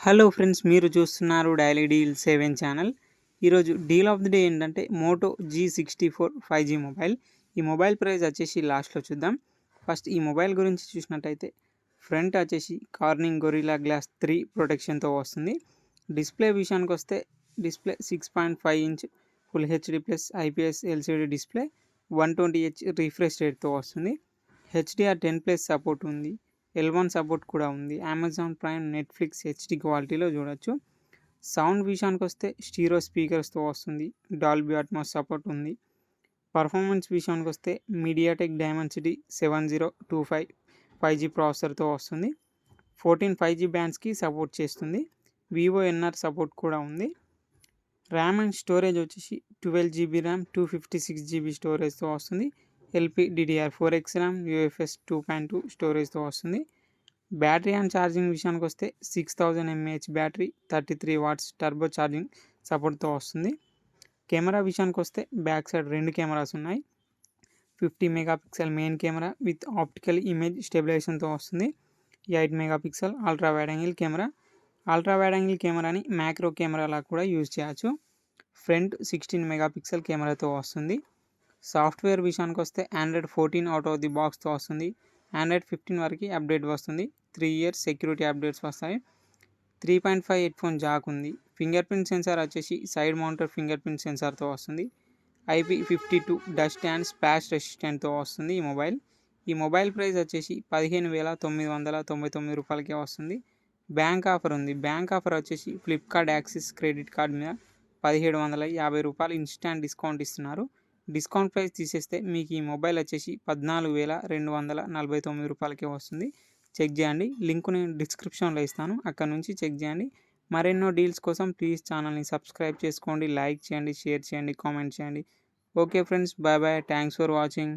Hello friends, మీరు చూస్తున్నారు daily deal 7 channel. ఈరోజు డీల్ ఆఫ్ ది డే ఏంటంటే మోటో G64 5G మొబైల్. ఈ మొబైల్ ప్రైస్ వచ్చేసి లాస్ట్లో చూద్దాం. ఫస్ట్ ఈ మొబైల్ గురించి చూసినట్టయితే ఫ్రంట్ వచ్చేసి కార్నింగ్ గొరిల్లా గ్లాస్ 3 ప్రొటెక్షన్తో వస్తుంది. డిస్ప్లే విషయానికి వస్తే display 6.5 inch full HD plus IPS LCD display 120Hz refresh రేట్తో వస్తుంది. HDR10+ సపోర్ట్ ఉంది. L1 సపోర్ట్ కూడా ఉంది. అమెజాన్ ప్రైమ్, నెట్ఫ్లిక్స్ హెచ్డి క్వాలిటీలో చూడొచ్చు. సౌండ్ విషయానికి వస్తే స్టీరో స్పీకర్స్తో వస్తుంది. డాల్బీ అట్మాస్ సపోర్ట్ ఉంది. పర్ఫార్మెన్స్ విషయానికి వస్తే మీడియాటెక్ డైమెన్సిటీ 7025 5G ప్రాసెసర్తో వస్తుంది. 14 5G బ్యాండ్స్కి సపోర్ట్ చేస్తుంది. వివో ఎన్ఆర్ సపోర్ట్ కూడా ఉంది. ర్యామ్ అండ్ స్టోరేజ్ వచ్చేసి 12GB ర్యామ్, 256GB స్టోరేజ్తో వస్తుంది. LPDDR4X ర్యామ్, UFS 2.2 స్టోరేజ్తో వస్తుంది. బ్యాటరీ అండ్ ఛార్జింగ్ విషయానికి వస్తే 6000 mAh battery, 33 watts turbo charging సపోర్ట్తో వస్తుంది. కెమెరా విషయానికి వస్తే బ్యాక్ సైడ్ 2 కెమెరాస్ ఉన్నాయి. 50 megapixel main camera with optical image స్టెబిలైజేషన్తో వస్తుంది. 8 megapixel ultra wide angle camera. Ultra wide angle కెమెరాని మ్యాక్రో కెమెరాలా కూడా యూజ్ చేయొచ్చు. ఫ్రంట్ 16 మెగాపిక్సెల్ కెమెరాతో వస్తుంది. సాఫ్ట్వేర్ విషయానికి వస్తే Android 14 అవుట్ ఆఫ్ ది బాక్స్తో వస్తుంది. Android 15 వరకు అప్డేట్ వస్తుంది. 3 ఇయర్స్ సెక్యూరిటీ అప్డేట్స్ వస్తాయి. 3.5 హెడ్ఫోన్ జాక్ ఉంది. ఫింగర్ ప్రింట్ సెన్సార్ వచ్చేసి సైడ్ మౌంటర్ ఫింగర్ ప్రింట్ సెన్సార్తో వస్తుంది. IP52 డస్ట్ అండ్ స్ప్లాష్ రెసిస్టెంట్తో వస్తుంది ఈ మొబైల్ ప్రైస్ వచ్చేసి 15,999 రూపాయలకే వస్తుంది. బ్యాంక్ ఆఫర్ ఉంది. బ్యాంక్ ఆఫర్ వచ్చేసి ఫ్లిప్కార్ట్ యాక్సిస్ క్రెడిట్ కార్డ్ మీద 1750 రూపాయలు ఇన్స్టాంట్ డిస్కౌంట్ ఇస్తున్నారు. డిస్కౌంట్ ప్రైస్ తీసేస్తే మీకు ఈ మొబైల్ వచ్చేసి 14,249 రూపాయలకే వస్తుంది. చెక్ చేయండి. లింక్ నేను డిస్క్రిప్షన్లో ఇస్తాను, అక్కడ నుంచి చెక్ చేయండి. మరెన్నో డీల్స్ కోసం ప్లీజ్ ఛానల్ని సబ్స్క్రైబ్ చేసుకోండి, లైక్ చేయండి, షేర్ చేయండి, కామెంట్ చేయండి. Okay friends, bye bye. Thanks for watching.